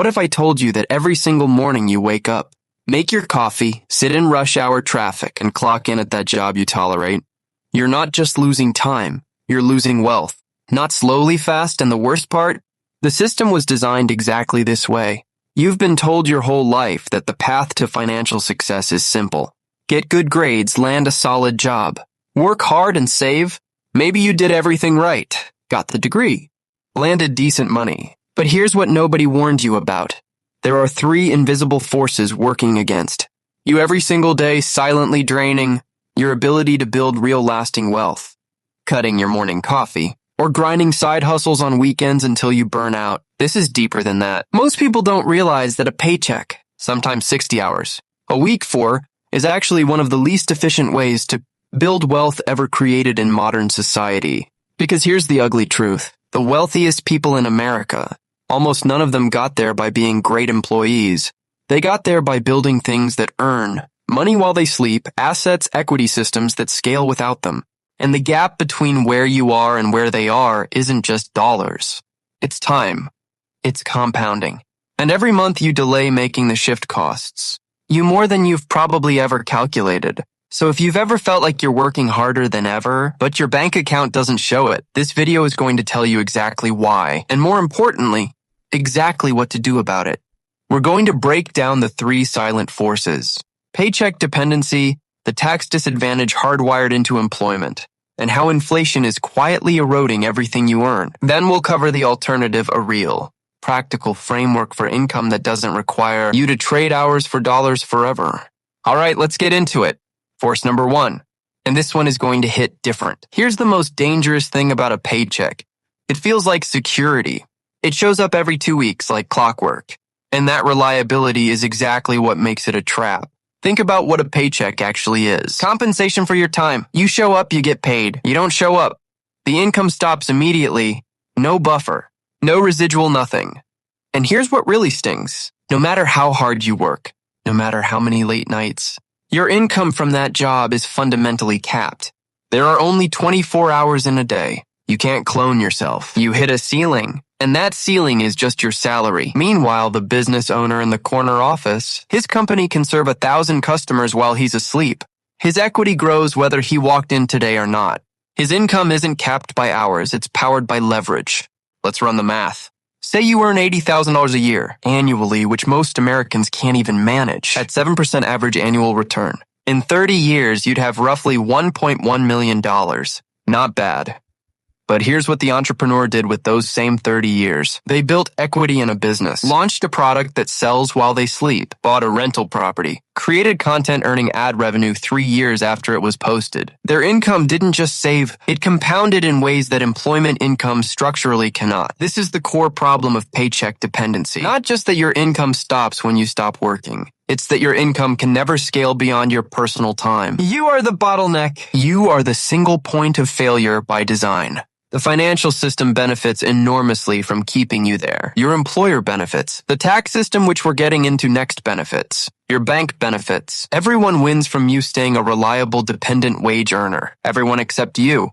What if I told you that every single morning you wake up, make your coffee, sit in rush hour traffic, and clock in at that job you tolerate? You're not just losing time, you're losing wealth. Not slowly fast, and the worst part? The system was designed exactly this way. You've been told your whole life that the path to financial success is simple. Get good grades, land a solid job. Work hard and save. Maybe you did everything right, got the degree, landed decent money. But here's what nobody warned you about. There are 3 invisible forces working against you every single day, silently draining your ability to build real lasting wealth. Cutting your morning coffee, or grinding side hustles on weekends until you burn out. This is deeper than that. Most people don't realize that a paycheck, sometimes 60 hours, a week for, is actually one of the least efficient ways to build wealth ever created in modern society. Because here's the ugly truth. The wealthiest people in America, almost none of them got there by being great employees. They got there by building things that earn money while they sleep, assets, equity systems that scale without them. And the gap between where you are and where they are isn't just dollars. It's time. It's compounding. And every month you delay making the shift costs you more than you've probably ever calculated. So if you've ever felt like you're working harder than ever, but your bank account doesn't show it, this video is going to tell you exactly why, and more importantly, exactly what to do about it. We're going to break down the 3 silent forces: paycheck dependency, the tax disadvantage hardwired into employment, and how inflation is quietly eroding everything you earn. Then we'll cover the alternative, a real, practical framework for income that doesn't require you to trade hours for dollars forever. All right, let's get into it. Force number 1. And this one is going to hit different. Here's the most dangerous thing about a paycheck. It feels like security. It shows up every 2 weeks like clockwork. And that reliability is exactly what makes it a trap. Think about what a paycheck actually is. Compensation for your time. You show up, you get paid. You don't show up, the income stops immediately. No buffer. No residual, nothing. And here's what really stings. No matter how hard you work, no matter how many late nights, your income from that job is fundamentally capped. There are only 24 hours in a day. You can't clone yourself. You hit a ceiling, and that ceiling is just your salary. Meanwhile, the business owner in the corner office, his company can serve 1,000 customers while he's asleep. His equity grows whether he walked in today or not. His income isn't capped by hours, it's powered by leverage. Let's run the math. Say you earn $80,000 a year, annually, which most Americans can't even manage, at 7% average annual return. In 30 years, you'd have roughly $1.1 million. Not bad. But here's what the entrepreneur did with those same 30 years. They built equity in a business, launched a product that sells while they sleep, bought a rental property, created content earning ad revenue 3 years after it was posted. Their income didn't just save, it compounded in ways that employment income structurally cannot. This is the core problem of paycheck dependency. Not just that your income stops when you stop working. It's that your income can never scale beyond your personal time. You are the bottleneck. You are the single point of failure by design. The financial system benefits enormously from keeping you there. Your employer benefits. The tax system, which we're getting into next, benefits. Your bank benefits. Everyone wins from you staying a reliable, dependent wage earner. Everyone except you.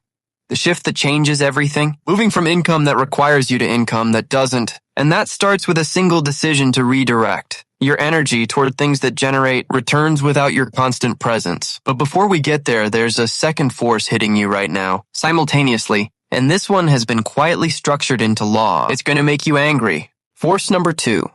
The shift that changes everything. Moving from income that requires you to income that doesn't. And that starts with a single decision to redirect your energy toward things that generate returns without your constant presence. But before we get there, there's a second force hitting you right now, simultaneously. And this one has been quietly structured into law. It's going to make you angry. Force number 2.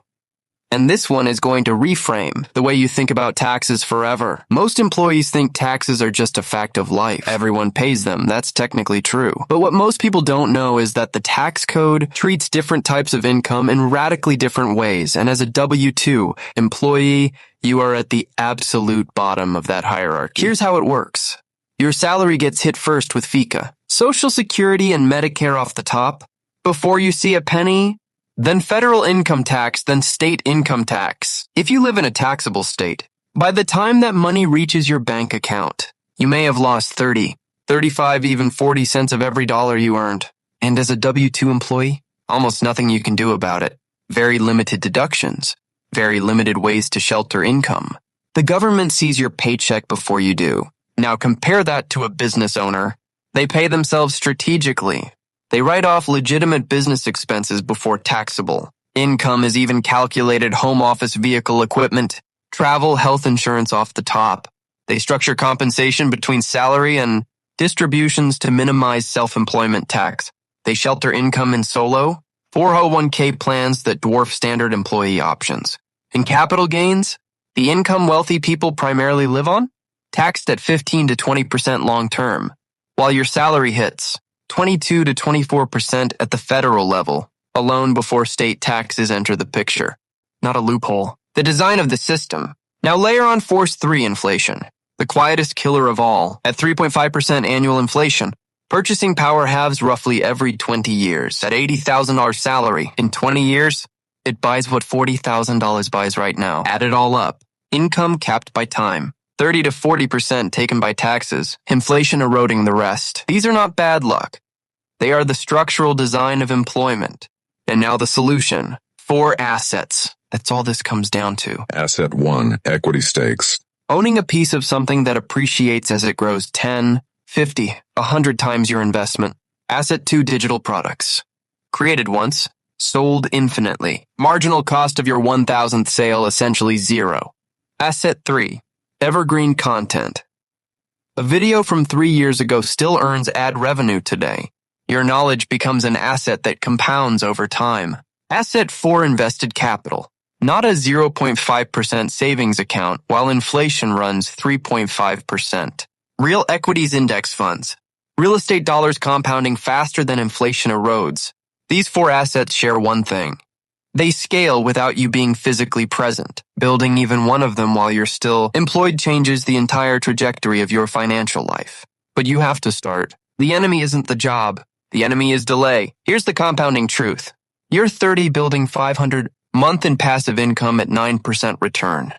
And this one is going to reframe the way you think about taxes forever. Most employees think taxes are just a fact of life. Everyone pays them. That's technically true. But what most people don't know is that the tax code treats different types of income in radically different ways. And as a W-2 employee, you are at the absolute bottom of that hierarchy. Here's how it works. Your salary gets hit first with FICA, Social Security and Medicare off the top. Before you see a penny, then federal income tax, then state income tax. If you live in a taxable state, by the time that money reaches your bank account, you may have lost 30, 35, even 40 cents of every dollar you earned. And as a W-2 employee, almost nothing you can do about it. Very limited deductions, very limited ways to shelter income. The government sees your paycheck before you do. Now compare that to a business owner. They pay themselves strategically. They write off legitimate business expenses before taxable. Income is even calculated home office vehicle equipment, travel, health insurance off the top. They structure compensation between salary and distributions to minimize self-employment tax. They shelter income in solo, 401k plans that dwarf standard employee options. In capital gains, the income wealthy people primarily live on, taxed at 15 to 20% long-term, while your salary hits 22 to 24% at the federal level, alone before state taxes enter the picture. Not a loophole. The design of the system. Now layer on Force 3 inflation, the quietest killer of all, at 3.5% annual inflation. Purchasing power halves roughly every 20 years. At $80,000 salary, in 20 years, it buys what $40,000 buys right now. Add it all up. Income capped by time. 30 to 40% taken by taxes. Inflation eroding the rest. These are not bad luck. They are the structural design of employment. And now the solution. 4 assets. That's all this comes down to. Asset 1, equity stakes. Owning a piece of something that appreciates as it grows 10, 50, 100 times your investment. Asset 2, digital products. Created once, sold infinitely. Marginal cost of your 1,000th sale essentially zero. Asset 3, evergreen content. A video from 3 years ago still earns ad revenue today. Your knowledge becomes an asset that compounds over time. Asset 4, invested capital. Not a 0.5% savings account while inflation runs 3.5%. Real equities index funds. Real estate dollars compounding faster than inflation erodes. These 4 assets share one thing. They scale without you being physically present. Building even one of them while you're still employed changes the entire trajectory of your financial life. But you have to start. The enemy isn't the job. The enemy is delay. Here's the compounding truth. You're 30 building 500 month in passive income at 9% return.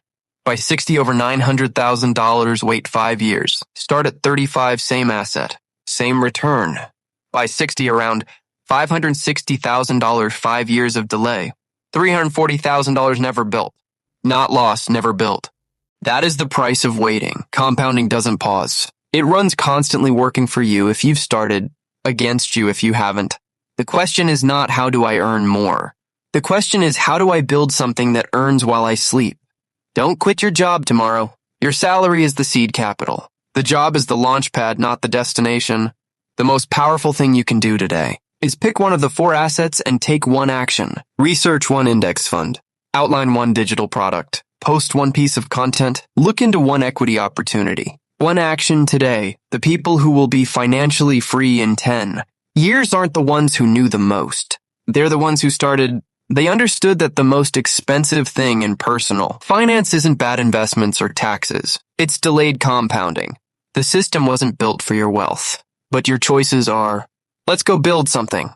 By 60 over $900,000, wait 5 years. Start at 35, same asset, same return. By 60, around $560,000, 5 years of delay. $340,000 never built. Not lost, never built. That is the price of waiting. Compounding doesn't pause. It runs constantly working for you if you've started, against you if you haven't. The question is not how do I earn more? The question is how do I build something that earns while I sleep? Don't quit your job tomorrow. Your salary is the seed capital. The job is the launch pad, not the destination. The most powerful thing you can do today is pick one of the 4 assets and take one action. Research one index fund. Outline one digital product. Post one piece of content. Look into one equity opportunity. One action today. The people who will be financially free in 10 years aren't the ones who knew the most. They're the ones who started. They understood that the most expensive thing in personal finance isn't bad investments or taxes. It's delayed compounding. The system wasn't built for your wealth, but your choices are. Let's go build something.